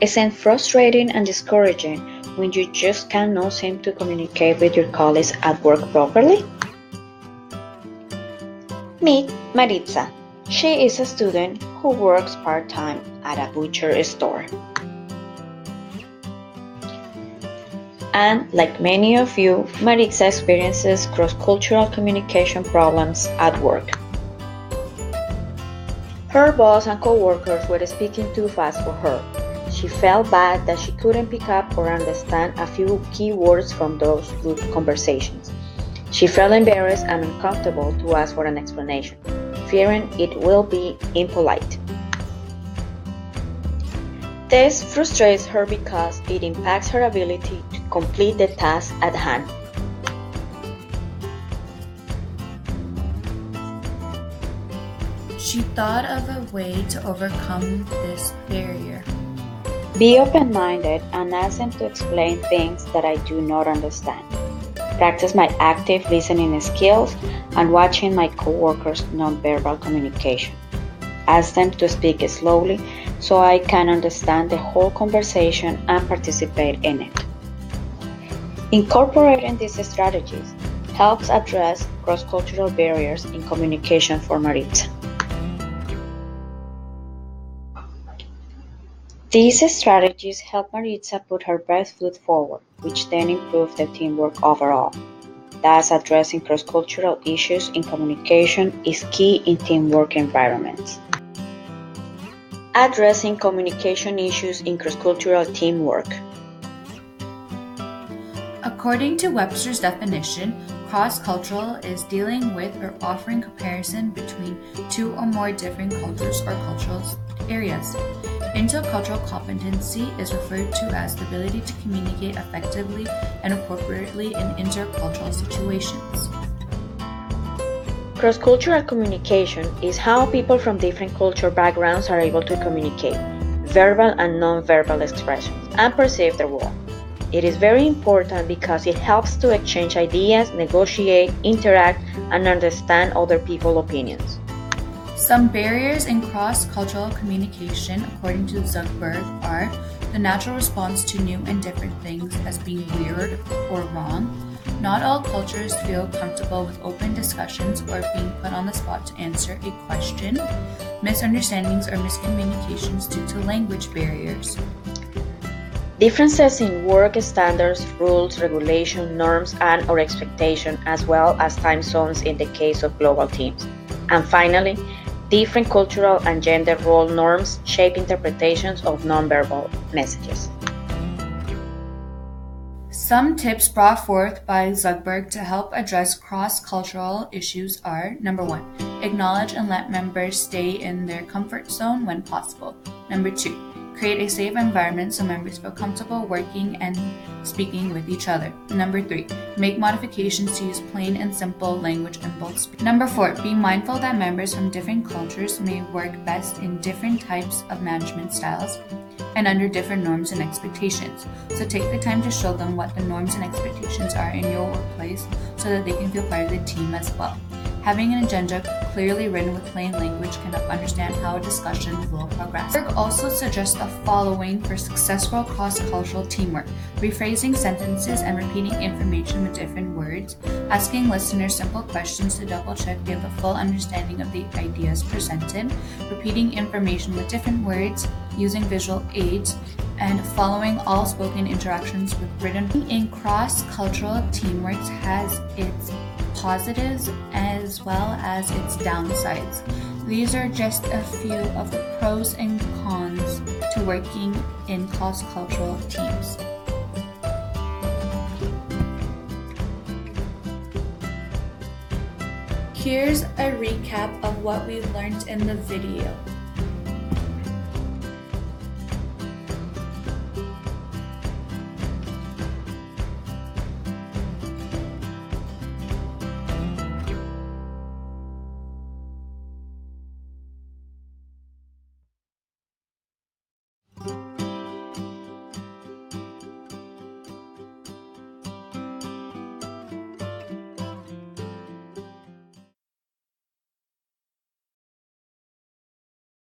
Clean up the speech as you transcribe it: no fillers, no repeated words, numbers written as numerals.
Isn't frustrating and discouraging when you just cannot seem to communicate with your colleagues at work properly? Meet Maritza. She is a student who works part-time at a butcher store. And like many of you, Maritza experiences cross-cultural communication problems at work. Her boss and coworkers were speaking too fast for her. She felt bad that she couldn't pick up or understand a few key words from those group conversations. She felt embarrassed and uncomfortable to ask for an explanation, fearing it will be impolite. This frustrates her because it impacts her ability to complete the task at hand. She thought of a way to overcome this barrier. Be open-minded and ask them to explain things that I do not understand. Practice my active listening skills and watching my coworkers' nonverbal communication. Ask them to speak slowly so I can understand the whole conversation and participate in it. Incorporating these strategies helps address cross-cultural barriers in communication for Maritza. These strategies help Maritza put her best foot forward, which then improves the teamwork overall. Thus, addressing cross-cultural issues in communication is key in teamwork environments. Addressing communication issues in cross-cultural teamwork. According to Webster's definition, cross-cultural is dealing with or offering comparison between two or more different cultures or cultural areas. Intercultural competency is referred to as the ability to communicate effectively and appropriately in intercultural situations. Cross-cultural communication is how people from different cultural backgrounds are able to communicate, verbal and non-verbal expressions, and perceive their world. It is very important because it helps to exchange ideas, negotiate, interact, and understand other people's opinions. Some barriers in cross-cultural communication, according to Zuckerberg, are the natural response to new and different things as being weird or wrong. Not all cultures feel comfortable with open discussions or being put on the spot to answer a question. Misunderstandings or miscommunications due to language barriers. Differences in work standards, rules, regulations, norms, and/or expectations, as well as time zones in the case of global teams. And finally, different cultural and gender role norms shape interpretations of nonverbal messages. Some tips brought forth by Zuckerberg to help address cross-cultural issues are: number 1, acknowledge and let members stay in their comfort zone when possible. Number 2, create a safe environment so members feel comfortable working and speaking with each other. Number 3, make modifications to use plain and simple language in both speech. Number 4, be mindful that members from different cultures may work best in different types of management styles and under different norms and expectations. So take the time to show them what the norms and expectations are in your workplace so that they can feel part of the team as well. Having an agenda clearly written with plain language can help understand how a discussion will progress. Berg also suggests the following for successful cross-cultural teamwork: rephrasing sentences and repeating information with different words, asking listeners simple questions to double-check they have a full understanding of the ideas presented, repeating information with different words, using visual aids, and following all spoken interactions with written. In cross-cultural teamwork has its positives as well as its downsides. These are just a few of the pros and cons to working in cross-cultural teams. Here's a recap of what we learned in the video.